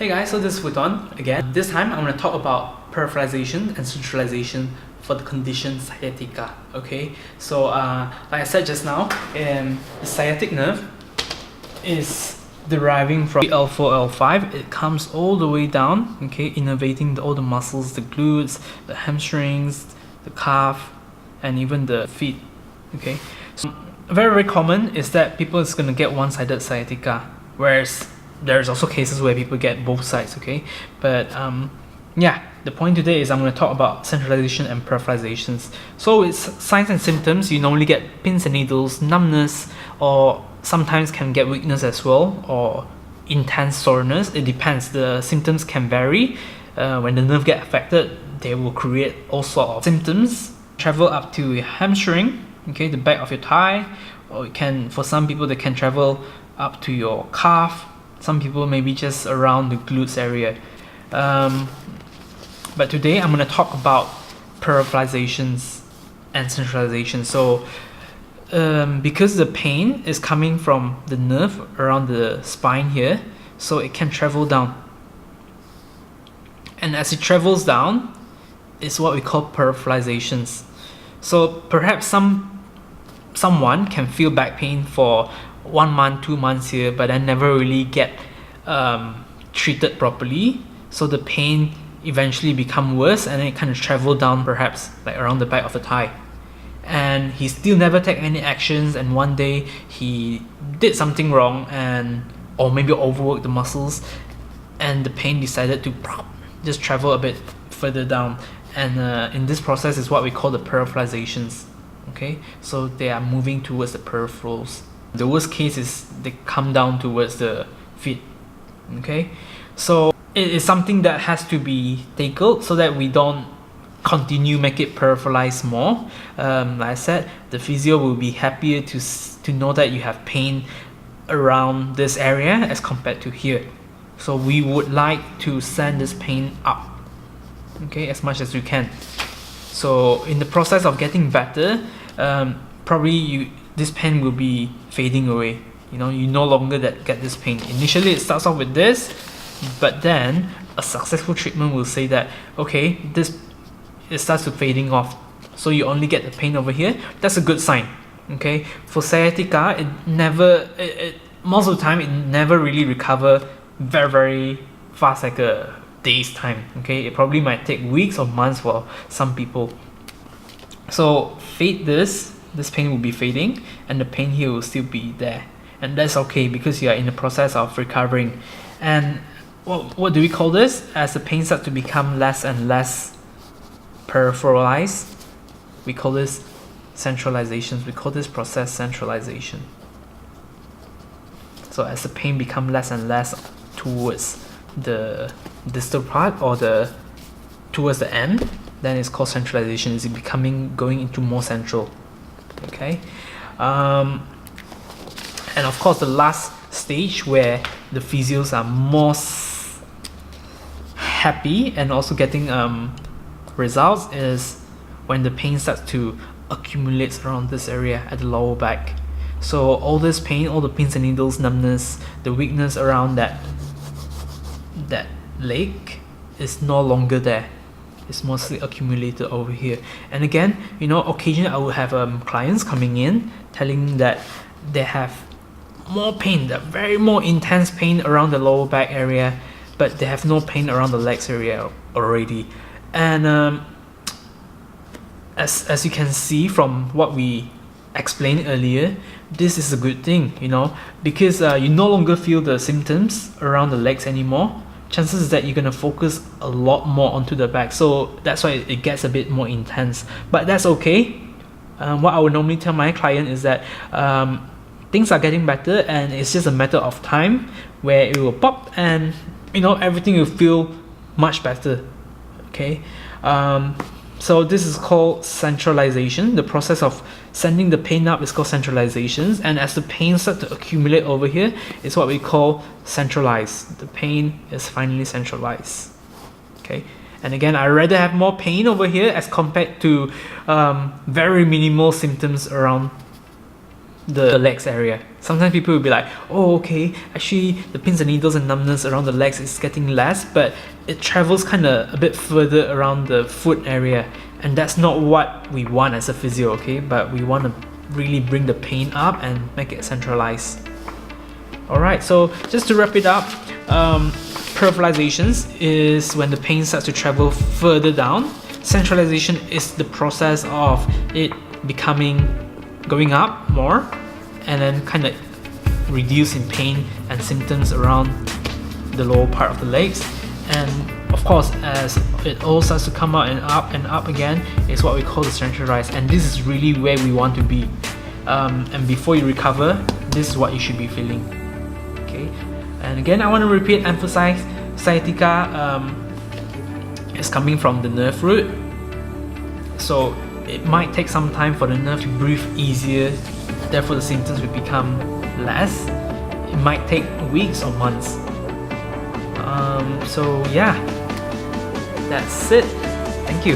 Hey guys, so this is Wuton again. This time I'm going to talk about peripheralization and centralization for the condition sciatica. Okay, so like I said just now, the sciatic nerve is deriving from L4, L5. It comes all the way down, okay, innervating all the muscles, the glutes, the hamstrings, the calf, and even the feet. Okay, so very common is that people is going to get one-sided sciatica, whereas there's also cases where people get both sides. Okay, but yeah, the point today is I'm going to talk about centralization and peripheralizations. So it's signs and symptoms. You normally get pins and needles, numbness, or sometimes can get weakness as well, or intense soreness. It depends. The symptoms can vary. When the nerve get affected, they will create all sort of symptoms. Travel up to your hamstring, okay, the back of your thigh, or it can, for some people, they can travel up to your calf. Some people maybe just around the glutes area. But today I'm going to talk about peripheralizations and centralization. So because the pain is coming from the nerve around the spine here, so it can travel down. And as it travels down, it's what we call peripheralizations. So perhaps someone can feel back pain for 1 month, 2 months here, but then never really get treated properly. So the pain eventually become worse, and then it kind of travel down, perhaps like around the back of the thigh. And he still never take any actions, and one day he did something wrong, or maybe overworked the muscles, and the pain decided to just travel a bit further down. And in this process is what we call the peripheralizations. Okay, so they are moving towards the peripherals. The worst case is they come down towards the feet. Okay, so it is something that has to be tackled so that we don't continue make it peripheralize more. Like I said, the physio will be happier to know that you have pain around this area as compared to here. So we would like to send this pain up, okay, as much as we can. So in the process of getting better, probably this pain will be fading away. You no longer get this pain. Initially it starts off with this, but then a successful treatment will say that, okay, it starts to fading off, so you only get the pain over here. That's a good sign. Okay, for sciatica, most of the time it never really recover very fast, like a day's time. Okay, it probably might take weeks or months for some people. So fade this pain will be fading, and the pain here will still be there, and that's okay because you are in the process of recovering. And what do we call this? As the pain starts to become less and less peripheralized, we call this centralization. We call this process centralization. So as the pain become less and less towards the distal part or towards the end, then it's called centralization. It's going into more central. Okay, and of course the last stage where the physios are more happy and also getting results is when the pain starts to accumulate around this area at the lower back. So all this pain, all the pins and needles, numbness, the weakness around that leg is no longer there. It's mostly accumulated over here. And again, occasionally I will have clients coming in telling that they have more pain, that very more intense pain around the lower back area, but they have no pain around the legs area already. And as you can see from what we explained earlier, this is a good thing, because you no longer feel the symptoms around the legs anymore. Chances is that you're going to focus a lot more onto the back, so that's why it gets a bit more intense, but that's okay. What I would normally tell my client is that things are getting better, and it's just a matter of time where it will pop, and everything will feel much better. Okay, so this is called centralization. The process of sending the pain up is called centralizations, and as the pain starts to accumulate over here, it's what we call centralized. The pain is finally centralized. Okay, and again, I rather have more pain over here as compared to very minimal symptoms around the legs area. Sometimes people will be like, oh okay, actually the pins and needles and numbness around the legs is getting less, but it travels kind of a bit further around the foot area, and that's not what we want as a physio, okay? But we want to really bring the pain up and make it centralized. Alright, so just to wrap it up, peripheralizations is when the pain starts to travel further down. Centralization is the process of it going up more and then kind of reduce in pain and symptoms around the lower part of the legs. And of course, as it all starts to come out and up again, is what we call the centralized, and this is really where we want to be. And before you recover, this is what you should be feeling. Okay, and again I want to emphasize, sciatica is coming from the nerve root, so it might take some time for the nerve to breathe easier, therefore the symptoms will become less. It might take weeks or months. So yeah, that's it. Thank you.